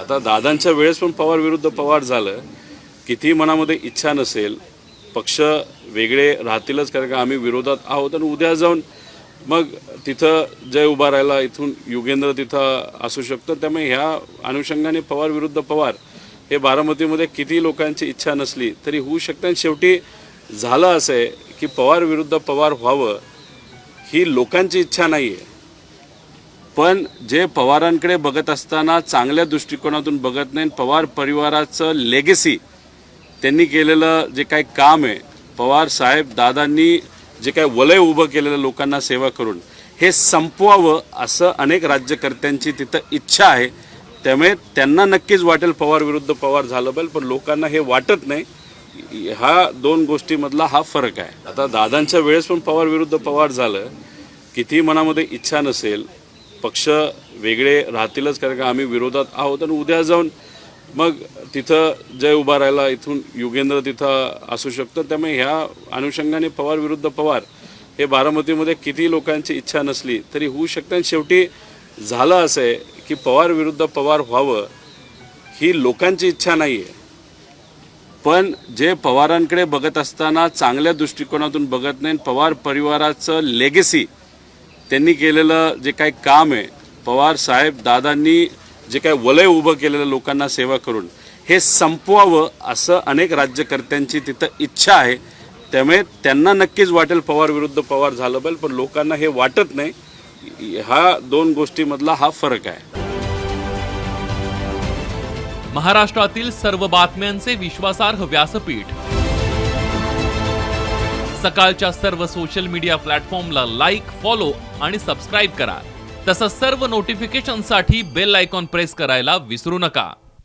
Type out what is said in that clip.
आता दादांच्या वेळेस पण पवार विरुद्ध पवार झालं. किती मनामध्ये इच्छा नसेल, पक्ष वेगळे राहतीलच, कारण का आम्ही विरोधात आहोत. आणि उद्या जाऊन मग तिथं जय उभा राहिला, इथून युगेंद्र तिथं असू शकतं. त्यामुळे ह्या अनुषंगाने पवार विरुद्ध पवार हे बारामतीमध्ये किती लोकांची इच्छा नसली तरी होऊ शकतं. आणि शेवटी झालं असं आहे की पवार विरुद्ध पवार व्हावं ही लोकांची इच्छा नाही आहे. पण जे पवारांकडे बघत असताना चांगल्या दृष्टिकोनातून बघत नाही, पवार परिवाराचं लेगेसी, त्यांनी केलेलं जे काही काम आहे, पवार साहेब दादांनी जे काही वलय उभं केलेलं लोकांना सेवा करून, हे संपवावं असं अनेक राज्यकर्त्यांची तिथं इच्छा आहे. त्यामुळे त्यांना नक्कीच वाटेल पवार विरुद्ध पवार झालं पाहिजे, पण लोकांना हे वाटत नाही. हा दोन गोष्टीमधला हा फरक आहे. आता दादांच्या वेळेस पण पवार विरुद्ध पवार झालं. किती मनामध्ये इच्छा नसेल, पक्ष वेगळे राहतीलच, कारण का आम्ही विरोधात आहोत. आणि उद्या जाऊन मग तिथं जय उभा राहिला, इथून युगेंद्र तिथं असू शकतं. त्यामुळे ह्या अनुषंगाने पवार विरुद्ध पवार हे बारामतीमध्ये किती लोकांची इच्छा नसली तरी होऊ शकतं. आणि शेवटी झालं असं आहे की पवार विरुद्ध पवार व्हावं ही लोकांची इच्छा नाही आहे. पण जे पवारांकडे बघत असताना चांगल्या दृष्टिकोनातून बघत नाही, पवार परिवाराचं लेगेसी, त्यांनी केलेलं जे काही काम आहे, पवार साहेब दादांनी जे काही वलय उभं केलेलं लोकांना सेवा करून, हे संपवावं असं अनेक राज्यकर्त्यांची तिथं इच्छा आहे. त्यामुळे त्यांना नक्कीच वाटेल पवार विरुद्ध पवार झालं पाहिजे, पण लोकांना हे वाटत नाही. हा दोन गोष्टीमधला हा फरक आहे. महाराष्ट्रातील सर्व बातम्यांचे विश्वासार्ह व्यासपीठ, सकाळच्या सर्व सोशल मीडिया प्लॅटफॉर्मला लाईक, फॉलो आणि सबस्क्राईब करा. तसंच सर्व नोटिफिकेशनसाठी बेल आयकॉन प्रेस करायला विसरू नका.